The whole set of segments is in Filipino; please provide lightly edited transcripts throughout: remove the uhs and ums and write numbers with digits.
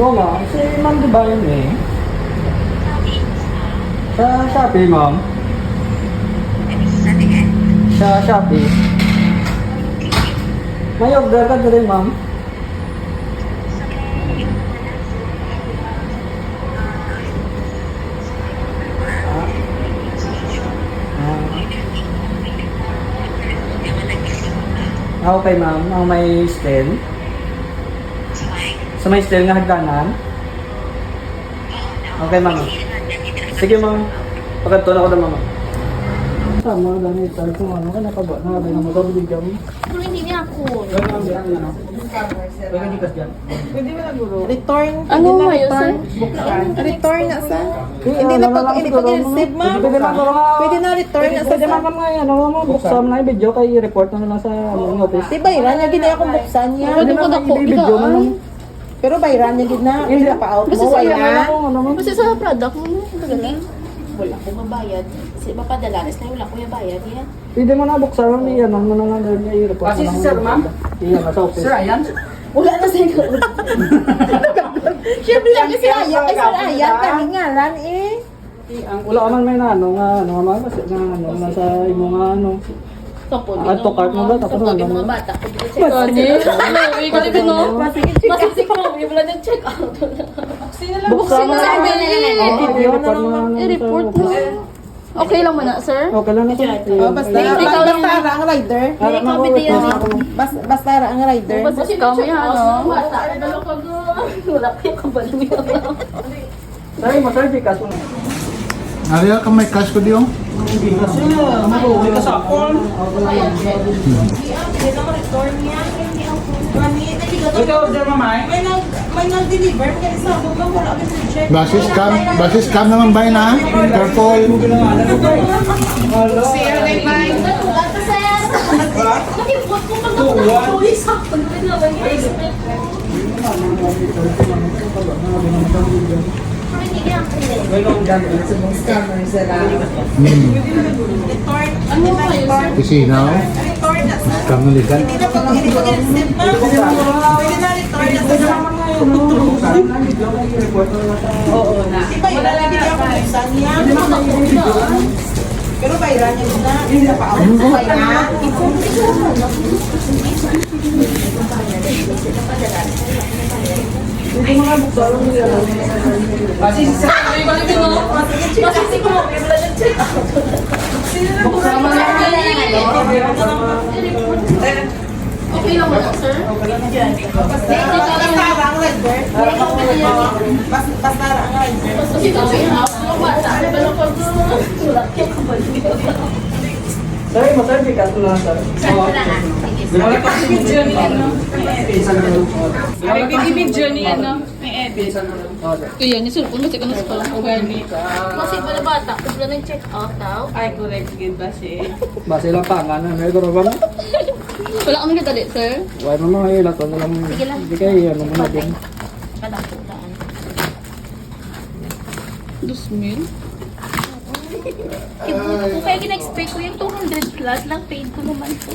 Oo, ma'am. Si ma'am, di ba yun eh? Sa Shopee, ma'am. Sa Shopee. May order ka din, ma'am. Okay, ma'am. May stel. Sa may stel nga hagdanan. Okay, ma'am. Sige, ma'am. Pagkanto na ako na, ma'am. Tama, ganit. Sabi ko, ano ka nakaba? Nakabay na mo ito, bigyan mo. Pero hindi niya ako. Gano'n ang bilang yan, ako. Pwede di kas dyan. Pwede mo na, guro. Return. Ano Hindi na kayo, sir? Return na sa. Hindi na pag-receive, ma'am. Pwede lang, guro. Pwede na return na sa. Pwede man kami, ano mo, buksan na yung video kay report na lang sa office. Di ba, Iran niya ginaya kong buksan niya. Pwede ko na po. i-video mo lang. Pero bayran niya gid na. Hindi na pa-out Basta mo. sa Why iyo, na? Kasi sa product mo, magaling. Wala ko mabayad. Kasi mapadala na wala ko yung bayad yan. Pwede mo na buksan lang niya, ano mo na lang doon yung report. Kasi si Sir, ma'am? Iya, nasa office. Sir, ayan. Wala na sa iyo. Siyempre lang kasi ayan. Ay, sir, ayan. Kami ngalan eh. Wala ka man may na, ano nga, kasi nga, ano, nasa imo nga, ano. Kapod. Add to cart mo ba? Tapos Kapod ano yung mo? mga bata. Kani? Ano? Ikaw din, no? Masisik mo. Yung wala ng check out. Buksan mo Buksan lang. mo lang. I-report mo lang. I-report mo. Okay lang muna, sir? Okay lang na ito. Oh, basta Ikaw lang. basta ang rider. Harap na Comedy yan, eh. Basta ang rider. Basta scam yan, no? Bata. Dalo ka doon. Wala ko yung kabalo yan. Sorry mo, sir, Gcash mo. Ariel, ka may cash ko diyo? Kasi mabuhay ka sa phone. Ikaw, Sir, mamay. May nag-deliver kasi sa ako wala ka check. Basi scam naman ba na? Careful. Nakipot ko pag nakapatuloy sa akin. Pero hindi niya ako. Scammer sila. Return. Ano kayo, sir? Isinaw. Return na sa. Scam na ligan. Hindi na pag-receive, ma'am. Pwede na return na sa. Oo na. Di ba, wala lang ginaya kong buksan niya. Pero bayran niya na. Hindi na pa-out. Why na? Hindi mo nga buksan lang niya. Kasi si Sir, Masisik mo. Yung wala ng check out. buksan mo lang. Okay lang muna, sir? Basta ang rider. Basta ang rider. Kasi kami yung bata. Dalo ka doon. Wala ko yung kabalo yan. Sorry mo, sir, Gcash mo lang, sir. Wala pa si video ni ano. Video ni ano, may edit. Kaya, nisulpon mo, tika na sa palang ugali. Kasi wala bata. Wala ng check out daw. Ay, correct, gid ba si? Base lang pa, nga na. May garo ba na? Wala kang nagkatali, sir? Huwag mo mga ilat. Ano lang. Sige lang. Hindi kayo, ano mo na din. Kadakulaan. 2,000? Kung kaya gina-expect ko yung 200 plus lang, paid ko naman po.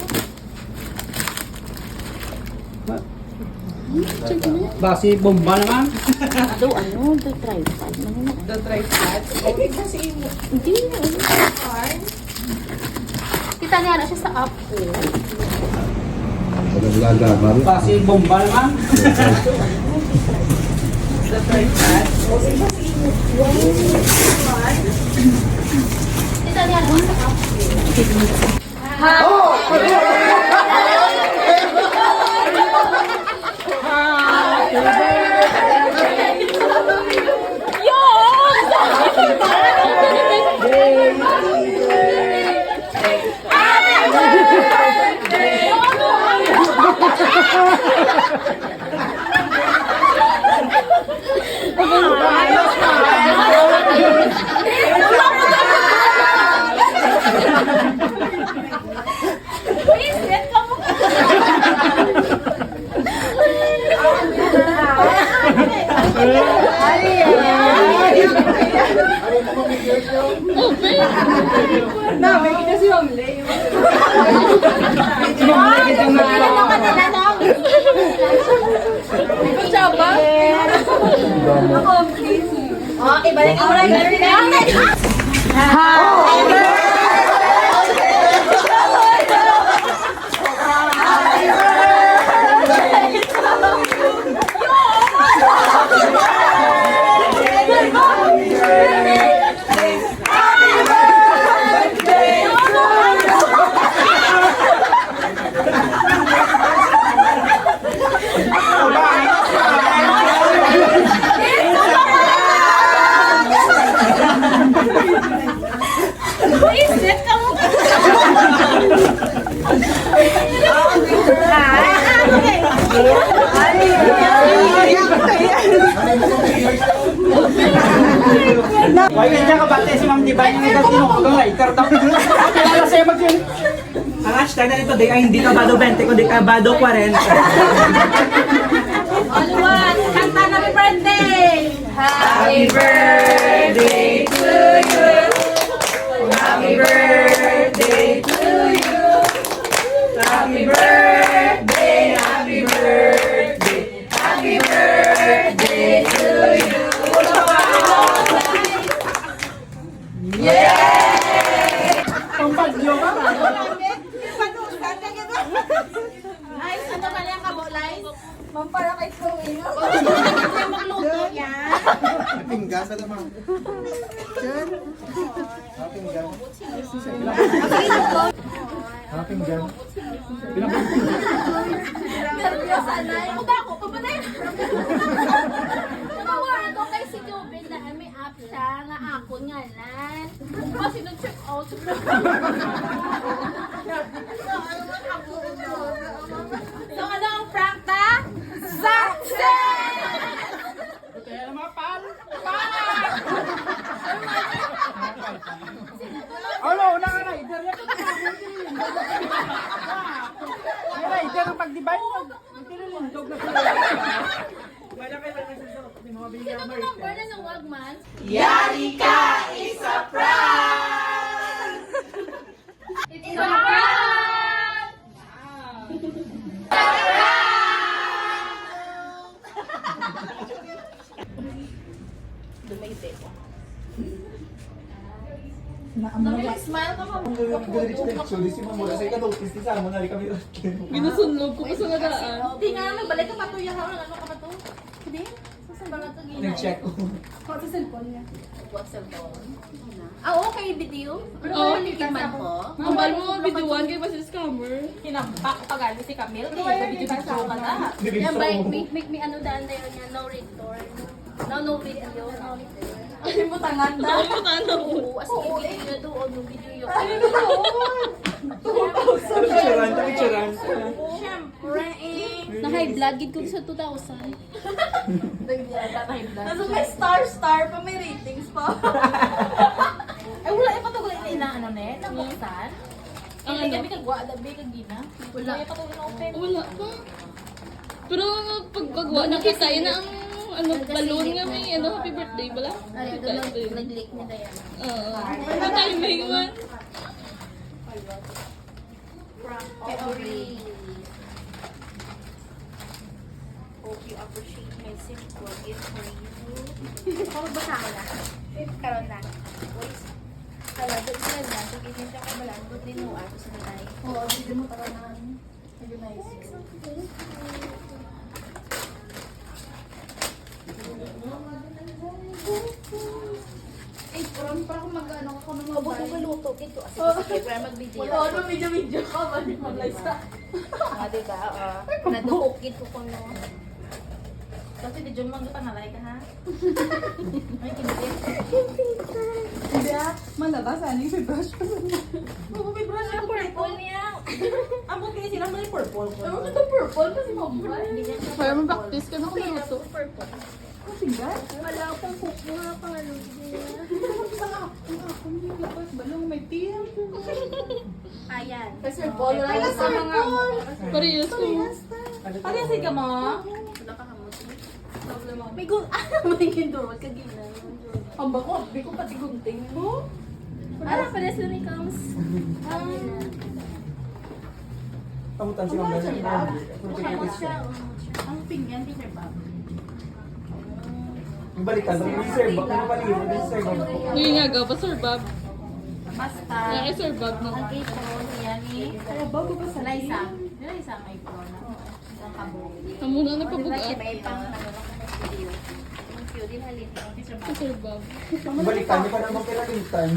Base bomba naman. Do ano? Do tripod. The tripod. Hindi. Kita niya na siya sa app ko. Lagaman. Base bomba naman. The tripod. Kita niya na sa app ko. Ano ka na Oh, ibalik mo lang. Why ganyan ka bate si Ma'am Divine yung naging tinukong lighter daw. Kilala sa'yo mag-yun. Ang hashtag na nito, di ay hindi kabado 20, kundi kabado 40. All-one, kanta na happy birthday! Happy birthday to you. Happy birthday to you. Happy birthday, happy birthday. Happy birthday to you. Ay, ano ba yung kabulay? Ma'am, para kay Chloe. Magluto yan. Pinggan sa naman. Pinggan. Nervyosa na. Puta ako, pamatay na. Tawara ko kay si Jubin na may app siya nga ako nga lan. Kasi nag-check out. So ano ang prank ta? Success! Kaya naman, pal! Ano, una ka rider. Yung rider ang pag-divine. Nagtilulundog na sila. Wala kayo lang nagsusunod. Hindi mga Sino binigyan mo number na ng Wagman? It's a prank! It's a prank! Smile ka pa. Ginusunlog ko pa sa nadaan. Hindi nga, nagbalik ka pa to. Yahaw lang, ano ka pa to? Hindi? Saan ba nga to gina? Nag-check ko. Sa cellphone niya. What cellphone? Ah, okay, video? Oo, Likiman ko. Ang bal mo, videoan kayo pa si scammer. Kinampak pa galing si Camille. Kaya video ka na. Yan ba, make me ano daan tayo niya, no return. No video, no return. Ay, mo tangan da. Oo, as in, video doon, no video yun. Ano doon? Picturean. Siyempre, Na-high blood, gid ko sa 2,000. nasa may star pa, may ratings pa. Ay, wala yung patuloy na inaano ne, nabuksan. Ang Hindi ano? kami kagwa, dabi kagina. Wala yung patuloy na open. Wala pa. Pero pagkagawa nakita, yun na ang ano, balloon nga may ano, happy birthday bala. Ay, Kita ito yun. nag-leak ni Diana. Oo. Ano timing man? Kay Ori. Hope you appreciate my simple gift for you. Ako magbasa ko na. Karoon na. Wait. Hala, doon sila na. So, ganyan siya ko balang. Doon din mo ako sa nanay. Oo, hindi mo taranan. Organize. Ay, parang mag-ano ako ng mga bahay. Maluto kito. Sige, para mag-video. Oo, mag-video ka. Mag-live ka. Diba? Naduhukit ko no. Kasi di dyan mga pangalay ka ha? Ay, kinigit. Hindi ah. Malabas, ano yung brush ko. Oo, may brush ang purple niya. Amo kayo sila may purple. Ano ito purple? Kasi mabay. Para mag-practice ka na kung ano to. Purple. Tinggal. Wala akong kukuha pang ano niya. Labas, balong may tiyang. Ayan. Kasi ball Ay, sa mga... Parehas ko. Parehas ka mo? Wala ka kamuti. May gun... May gindor. Wag ka gina. Ang bako, di ko pati gunting mo. Ano pala sila ni Kams? Amutan si Ma'am Dani. Ang pinggan, Peter Bob. Yung balikan, mag-reserve back. Ano pala yun? Mag-reserve back. Hindi nga ga pa Sir Bob. Basta. Kaya kay Sir Bob na. Ang apron, yan eh. Kaya bago ba sa Liza. Liza ang apron. Ang kabog. Amo na Diba, nagpabugat. may pang ano lang kung video. Ang cute din halin. Ang Peter Kay Bob. Sir Bob. Yung balikan, di pa naman pinalitan.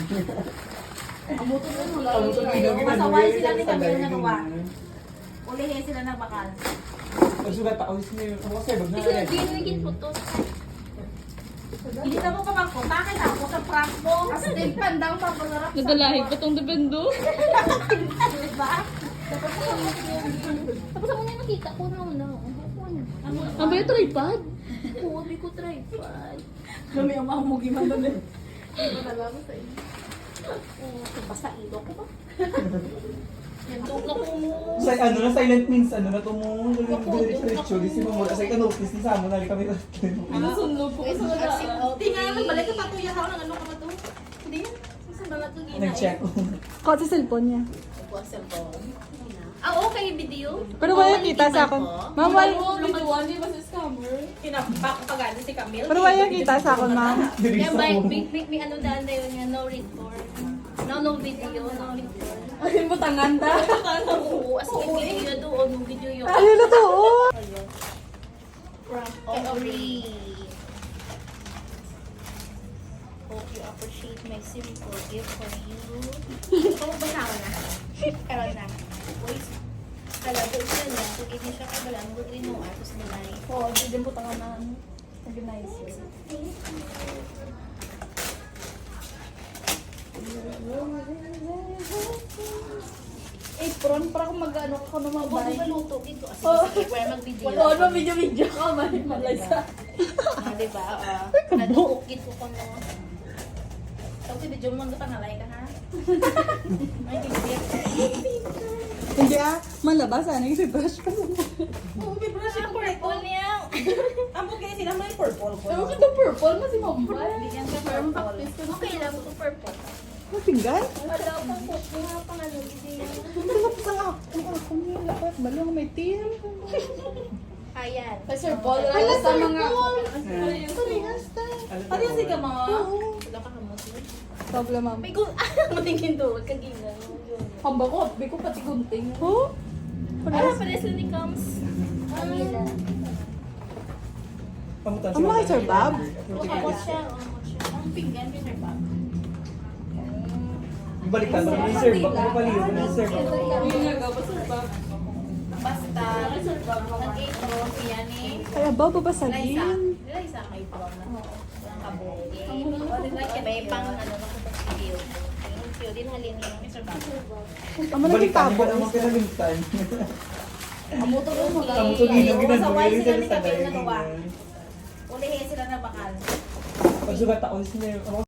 Amuto na nula. Amuto na nula. Masaway sila ni Camille na nuwa. Ulihin sila na bakal. Pagsugat ako, ako kasi bag na Hindi rin. na naging photos. Hindi na mo pa bang kontakin ako sa prank mo. Kasi din pandang papangarap sa Nadalahig pa tong dependo. Diba? Tapos ako na nakita ko na una. Ang ba yung tripod? Oo, di ko tripod. Lami ang mamugi man doon eh. Basta ilo ko ba? Yan to na ko mo. Sa ano na silent means ano na to mo diretso di si mo sa ka notice ni sa mo na kami. Nasunog ko sa Hindi nga naman, balik ka pa tuya ako ng ano ka ba to? Hindi yan. Saan ba na ito gina? Nag-check. Ko sa cellphone niya. Buwag cellphone. Ah, okay, video. Pero wala kita sa akin. Ma'am, wala. Biduan, di ba si scammer? Kinapak pagano si Camille. Pero wala kita sa akin, ma'am. Yan ba, may ano daan na yun yan, no record. No video, no record. Ayun mo tangan ta. Oo, as in video doon, no video yun. Ayun na to, oh. From Ori. Hope you appreciate my simple gift for you. Ito ba na ako na? Karoon na. Voice. Talaga siya niya. Kung hindi siya kabala, ang good rin mo. Tapos nilay. Oo, hindi din po tangan na. Organize. Apron, para kung mag-ano ako na Huwag mabay. mo maluto dito. Kasi where mag-video. Oo, no, video ka. Malay sa. Ah, diba? Nadukit ko ko no. Tapos si video mo pangalay ka ha? May tigit. Hindi ah, malabas. Ano yung brush ka? Oo, may brush yung purple niya. Amo kaya sila may purple ko. Ewan ka ito purple, mas imambay. Bigyan ka purple. Okay lang ito purple. Ang pinggan? Wala akong purple. Wala akong ano. Ang sarap sa ako niya. Dapat balong may team. Ayan. Kay Sir Paul, Wala sa mga... Ano yung siga mga? Wala ka mo. Problema. May kung matingin doon. Kagina. Hamba ko, habi ko pati gunting. Oh? Ah, pares lang ni Kams. Amila. Amutan si Ang Ma'am mga Dani. Sir Bob? Kumot siya. Ang pinggan, Peter Bob. Yung balikan, mag-reserve back. Ano pala yun? Mag-reserve back. Hindi nga ga pa Sir Bob. Basta, ang apron, yan eh. Kaya ba Liza. babasahin? Liza ang apron na. Ang kabugi. May pang ano na kung video. Yung cute din halin yung Mr. Bob. Ang mga naging Balikan, di tabo. pa naman pinalitan. Amuto rin mo. Amuto rin mo. Masaway sila ni Ginagawa. Camille na nuwa. Ulihin sila na bakal. Pagsugat ako,